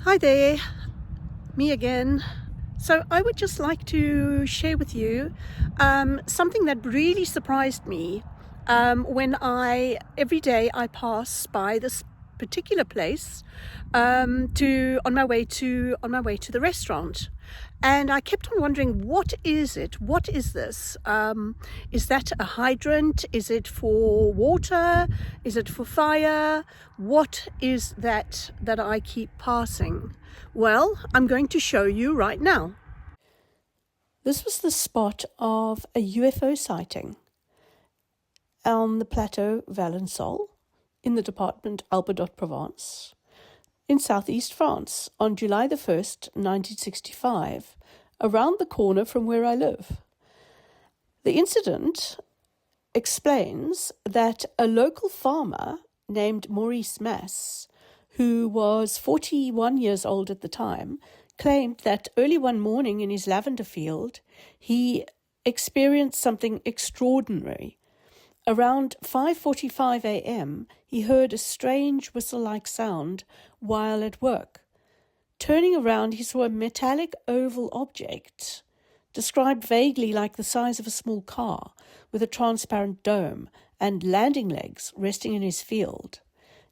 Hi there, me again. So I would just like to share with you something that really surprised me when every day I pass by this particular place on my way to the restaurant. And I kept on wondering, what is it? What is this? Is that a hydrant? Is it for water? Is it for fire? What is that I keep passing? Well, I'm going to show you right now. This was the spot of a UFO sighting on the Plateau Valençol in the department Alpes-de-Provence in southeast France on July the 1st, 1965, around the corner from where I live. The incident explains that a local farmer named Maurice Mass, who was 41 years old at the time, claimed that early one morning in his lavender field, he experienced something extraordinary. Around 5:45 a.m., he heard a strange whistle-like sound while at work. Turning around, he saw a metallic oval object, described vaguely like the size of a small car, with a transparent dome and landing legs resting in his field.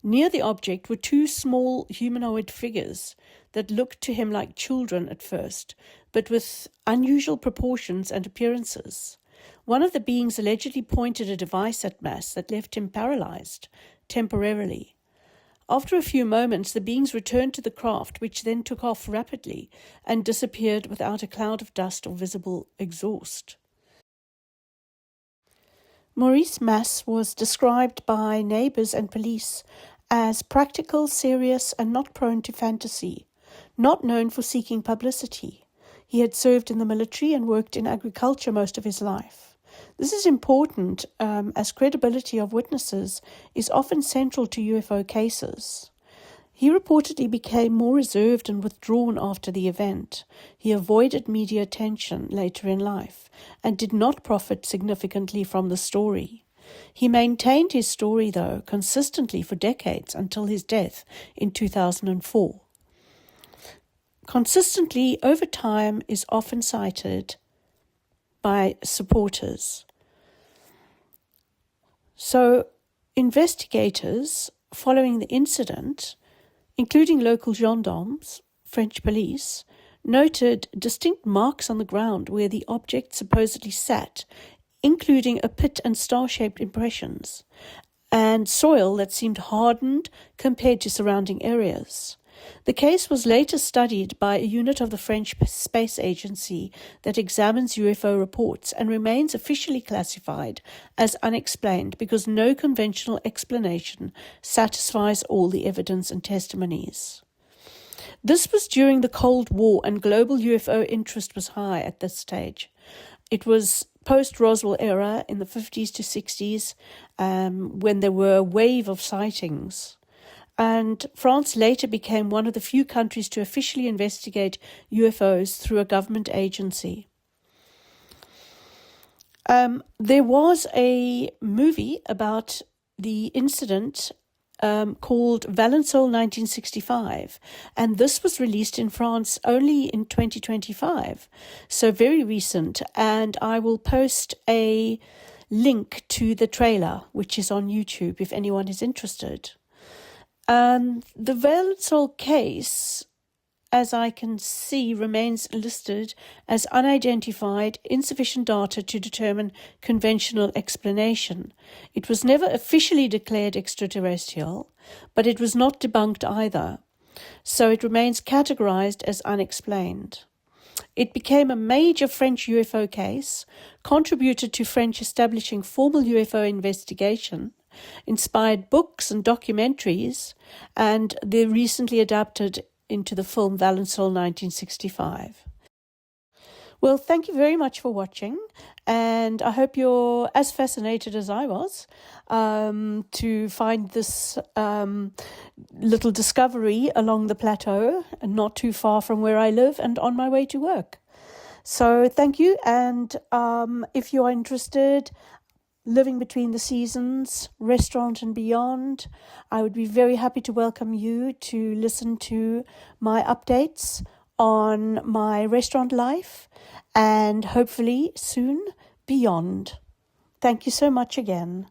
Near the object were two small humanoid figures that looked to him like children at first, but with unusual proportions and appearances. One of the beings allegedly pointed a device at Mass that left him paralyzed temporarily. After a few moments, the beings returned to the craft, which then took off rapidly and disappeared without a cloud of dust or visible exhaust. Maurice Mass was described by neighbors and police as practical, serious, and not prone to fantasy, not known for seeking publicity. He had served in the military and worked in agriculture most of his life. This is important as credibility of witnesses is often central to UFO cases. He reportedly became more reserved and withdrawn after the event. He avoided media attention later in life and did not profit significantly from the story. He maintained his story, though, consistently for decades until his death in 2004. Consistently over time is often cited by supporters. So, investigators following the incident, including local gendarmes, French police, noted distinct marks on the ground where the object supposedly sat, including a pit and star-shaped impressions, and soil that seemed hardened compared to surrounding areas. The case was later studied by a unit of the French Space Agency that examines UFO reports and remains officially classified as unexplained because no conventional explanation satisfies all the evidence and testimonies. This was during the Cold War, and global UFO interest was high at this stage. It was post-Roswell era in the 50s to 60s when there were a wave of sightings. And France later became one of the few countries to officially investigate UFOs through a government agency. There was a movie about the incident called Valençol 1965, and this was released in France only in 2025, so very recent, and I will post a link to the trailer, which is on YouTube if anyone is interested. The Valençol case, as I can see, remains listed as unidentified, insufficient data to determine conventional explanation. It was never officially declared extraterrestrial, but it was not debunked either, so it remains categorized as unexplained. It became a major French UFO case, contributed to French establishing formal UFO investigation, inspired books and documentaries, and they recently adapted into the film Valençol 1965. Well, thank you very much for watching, and I hope you're as fascinated as I was to find this little discovery along the plateau, and not too far from where I live and on my way to work. So thank you, and if you are interested, living between the seasons, restaurant and beyond. I would be very happy to welcome you to listen to my updates on my restaurant life and hopefully soon beyond. Thank you so much again.